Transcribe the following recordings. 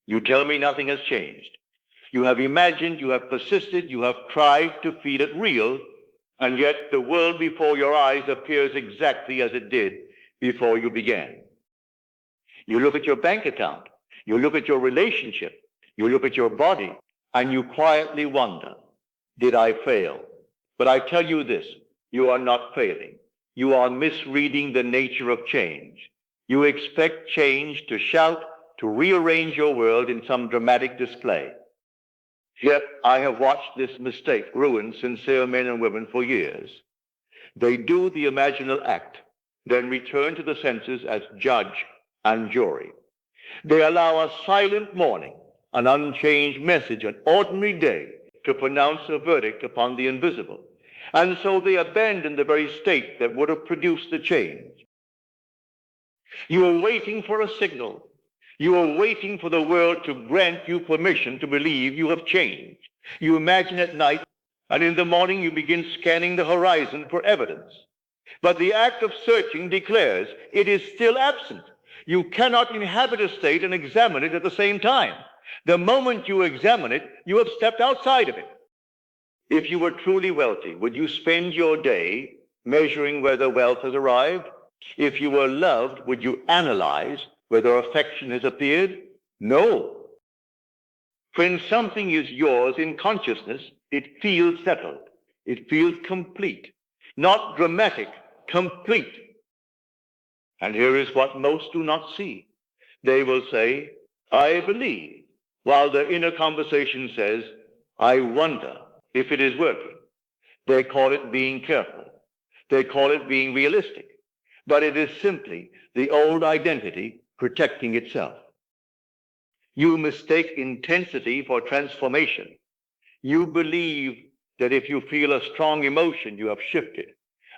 You tell me nothing has changed. You have imagined, you have persisted, you have tried to feel it real, and yet the world before your eyes appears exactly as it did before you began. You look at your bank account, you look at your relationship, you look at your body, and you quietly wonder, did I fail? But I tell you this, you are not failing. You are misreading the nature of change. You expect change to shout, to rearrange your world in some dramatic display. Yet I have watched this mistake ruin sincere men and women for years. They do the imaginal act, then return to the senses as judge and jury. They allow a silent morning, an unchanged message, an ordinary day to pronounce a verdict upon the invisible. And so they abandon the very state that would have produced the change. You are waiting for a signal. You are waiting for the world to grant you permission to believe you have changed. You imagine at night, and in the morning you begin scanning the horizon for evidence. But the act of searching declares it is still absent. You cannot inhabit a state and examine it at the same time. The moment you examine it, you have stepped outside of it. If you were truly wealthy, would you spend your day measuring whether wealth has arrived? If you were loved, would you analyze whether affection has appeared? No. When something is yours in consciousness, it feels settled. It feels complete. Not dramatic, complete. And here is what most do not see. They will say, I believe, while their inner conversation says, I wonder if it is working. They call it being careful. They call it being realistic. But it is simply the old identity protecting itself. You mistake intensity for transformation. You believe that if you feel a strong emotion, you have shifted.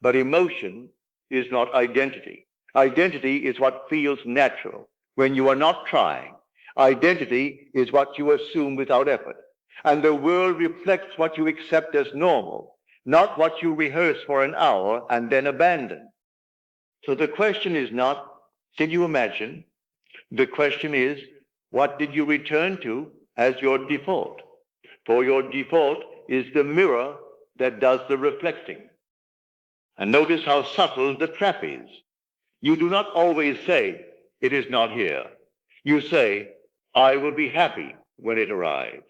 But emotion is not identity. Identity is what feels natural when you are not trying. Identity is what you assume without effort. And the world reflects what you accept as normal, not what you rehearse for an hour and then abandon. So the question is not, did you imagine? The question is, what did you return to as your default? For your default is the mirror that does the reflecting. And notice how subtle the trap is. You do not always say, it is not here. You say, I will be happy when it arrives.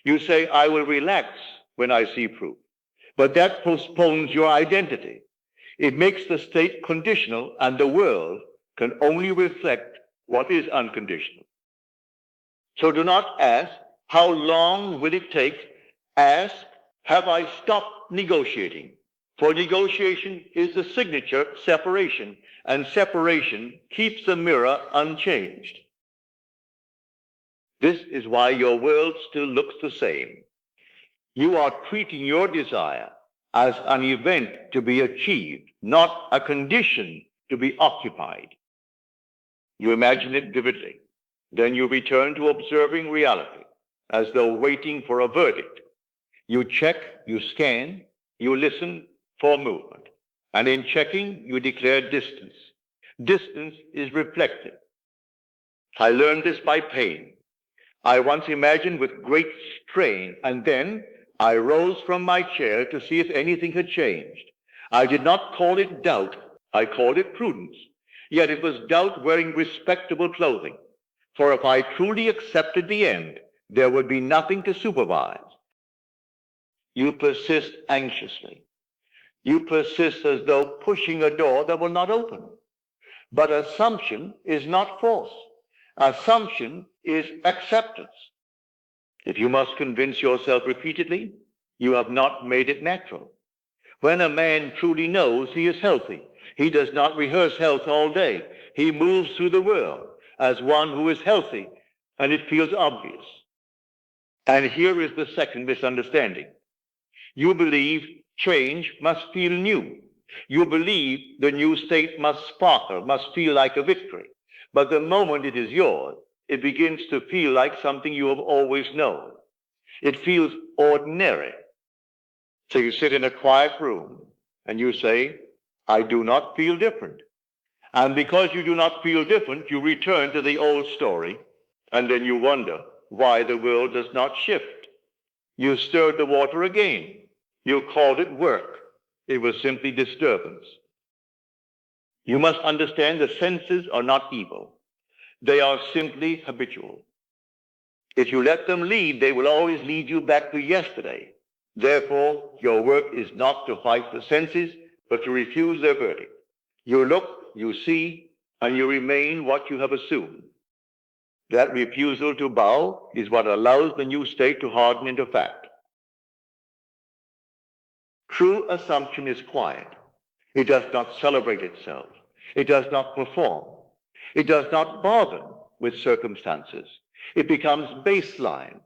You say, I will relax when I see proof. But that postpones your identity. It makes the state conditional, and the world can only reflect what is unconditional. So do not ask, how long will it take? Ask, have I stopped negotiating? For negotiation is the signature separation, and separation keeps the mirror unchanged. This is why your world still looks the same. You are treating your desire as an event to be achieved, not a condition to be occupied. You imagine it vividly. Then you return to observing reality as though waiting for a verdict. You check, you scan, you listen for movement. And in checking, you declare distance. Distance is reflective. I learned this by pain. I once imagined with great strain, and then I rose from my chair to see if anything had changed. I did not call it doubt. I called it prudence. Yet it was doubt wearing respectable clothing. For if I truly accepted the end, there would be nothing to supervise. You persist anxiously. You persist as though pushing a door that will not open. But assumption is not force. Assumption is acceptance. If you must convince yourself repeatedly, you have not made it natural. When a man truly knows he is healthy, he does not rehearse health all day. He moves through the world as one who is healthy, and it feels obvious. And here is the second misunderstanding. You believe change must feel new. You believe the new state must sparkle, must feel like a victory. But the moment it is yours, it begins to feel like something you have always known. It feels ordinary. So you sit in a quiet room and you say, I do not feel different. And because you do not feel different, you return to the old story. And then you wonder why the world does not shift. You stirred the water again. You called it work. It was simply disturbance. You must understand the senses are not evil. They are simply habitual. If you let them lead, they will always lead you back to yesterday. Therefore, your work is not to fight the senses, but to refuse their verdict. You look, you see, and you remain what you have assumed. That refusal to bow is what allows the new state to harden into fact. True assumption is quiet. It does not celebrate itself. It does not perform. It does not bargain with circumstances. It becomes baseline.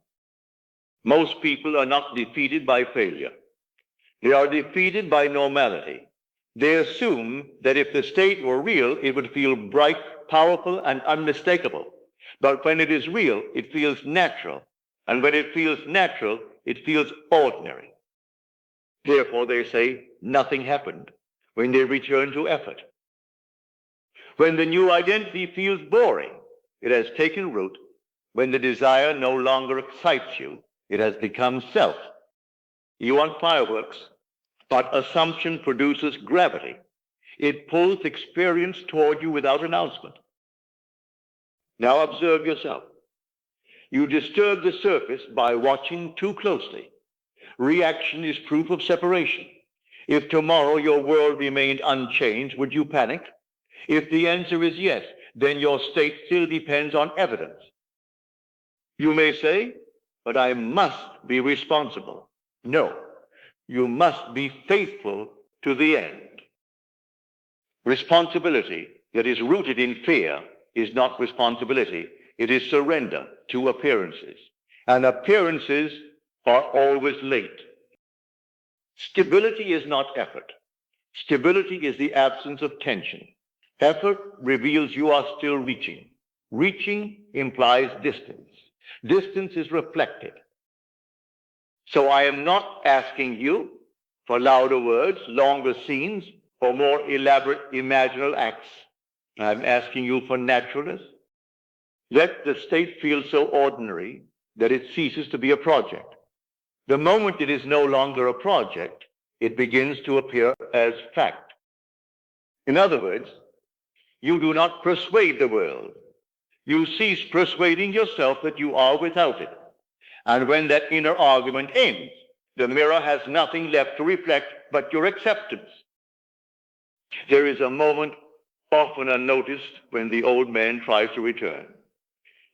Most people are not defeated by failure. They are defeated by normality. They assume that if the state were real, it would feel bright, powerful, and unmistakable. But when it is real, it feels natural. And when it feels natural, it feels ordinary. Therefore, they say nothing happened when they return to effort. When the new identity feels boring, it has taken root. When the desire no longer excites you, it has become self. You want fireworks, but assumption produces gravity. It pulls experience toward you without announcement. Now observe yourself. You disturb the surface by watching too closely. Reaction is proof of separation. If tomorrow your world remained unchanged, would you panic? If the answer is yes, then your state still depends on evidence. You may say, but I must be responsible. No, you must be faithful to the end. Responsibility that is rooted in fear is not responsibility. It is surrender to appearances. And appearances are always late. Stability is not effort. Stability is the absence of tension. Effort reveals you are still reaching. Reaching implies distance. Distance is reflected. So I am not asking you for louder words, longer scenes, or more elaborate imaginal acts. I'm asking you for naturalness. Let the state feel so ordinary that it ceases to be a project. The moment it is no longer a project, it begins to appear as fact. In other words, you do not persuade the world. You cease persuading yourself that you are without it. And when that inner argument ends, the mirror has nothing left to reflect but your acceptance. There is a moment often unnoticed when the old man tries to return.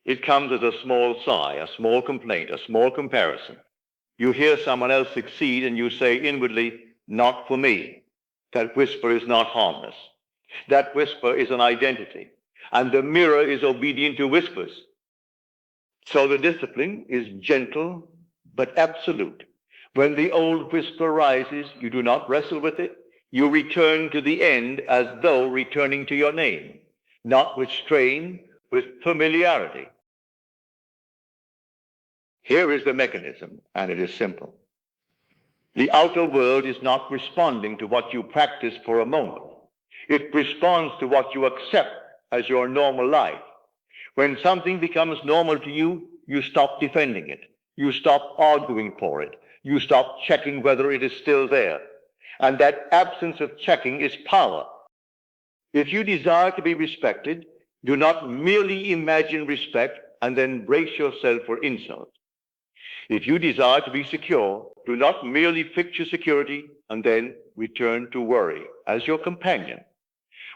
It comes as a small sigh, a small complaint, a small comparison. You hear someone else succeed and you say inwardly, not for me. That whisper is not harmless. That whisper is an identity. And the mirror is obedient to whispers. So the discipline is gentle but absolute. When the old whisper rises, you do not wrestle with it. You return to the end as though returning to your name, not with strain, with familiarity. Here is the mechanism, and it is simple. The outer world is not responding to what you practice for a moment. It responds to what you accept as your normal life. When something becomes normal to you, you stop defending it. You stop arguing for it. You stop checking whether it is still there. And that absence of checking is power. If you desire to be respected, do not merely imagine respect and then brace yourself for insult. If you desire to be secure, do not merely fix your security and then return to worry as your companion.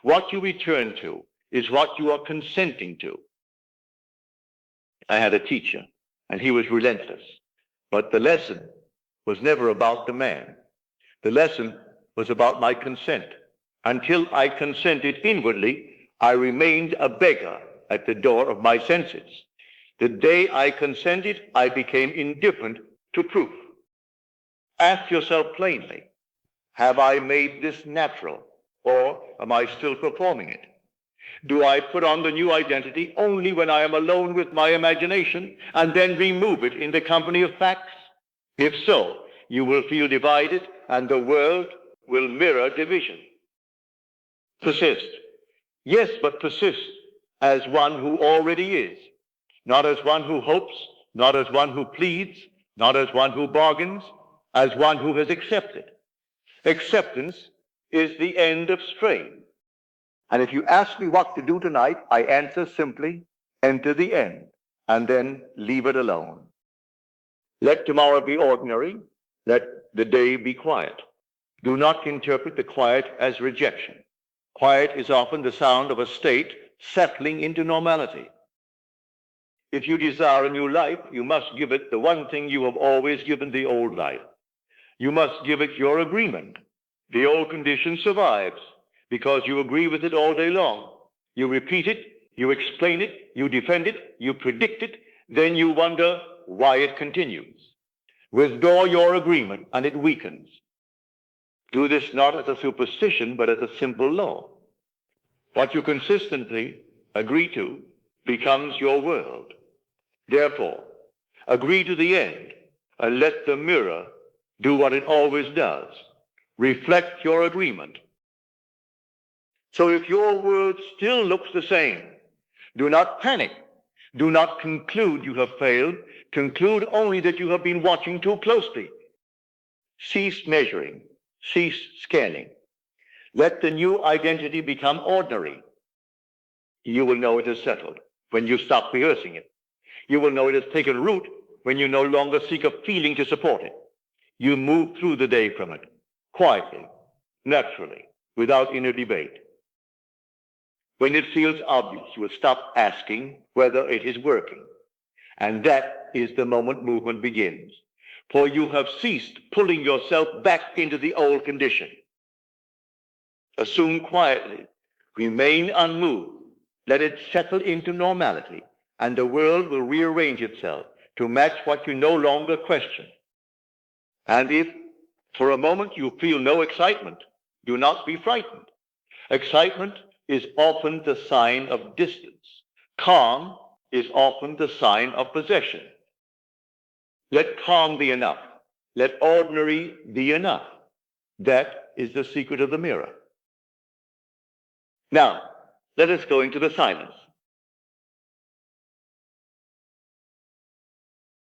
What you return to is what you are consenting to. I had a teacher, and he was relentless. But the lesson was never about the man. The lesson was about my consent. Until I consented inwardly, I remained a beggar at the door of my senses. The day I consented, I became indifferent to proof. Ask yourself plainly, have I made this natural, or am I still performing it? Do I put on the new identity only when I am alone with my imagination and then remove it in the company of facts? If so, you will feel divided and the world will mirror division. Persist. Yes, but persist as one who already is. not as one who hopes, not as one who pleads, not as one who bargains, as one who has accepted. Acceptance is the end of strain. And if you ask me what to do tonight, I answer simply, enter the end, and then leave it alone. Let tomorrow be ordinary. Let the day be quiet. Do not interpret the quiet as rejection. Quiet is often the sound of a state settling into normality. If you desire a new life, you must give it the one thing you have always given the old life. You must give it your agreement. The old condition survives because you agree with it all day long. You repeat it, you explain it, you defend it, you predict it, then you wonder why it continues. Withdraw your agreement and it weakens. Do this not as a superstition, but as a simple law. What you consistently agree to becomes your world. Therefore, agree to the end and let the mirror do what it always does. Reflect your agreement. So if your world still looks the same, do not panic. Do not conclude you have failed. Conclude only that you have been watching too closely. Cease measuring. Cease scanning. Let the new identity become ordinary. You will know it is settled when you stop rehearsing it. You will know it has taken root when you no longer seek a feeling to support it. You move through the day from it, quietly, naturally, without inner debate. When it feels obvious, you will stop asking whether it is working. And that is the moment movement begins. For you have ceased pulling yourself back into the old condition. Assume quietly, remain unmoved, let it settle into normality, and the world will rearrange itself to match what you no longer question. And if for a moment you feel no excitement, do not be frightened. Excitement is often the sign of distance. Calm is often the sign of possession. Let calm be enough. Let ordinary be enough. That is the secret of the mirror. Now, let us go into the silence.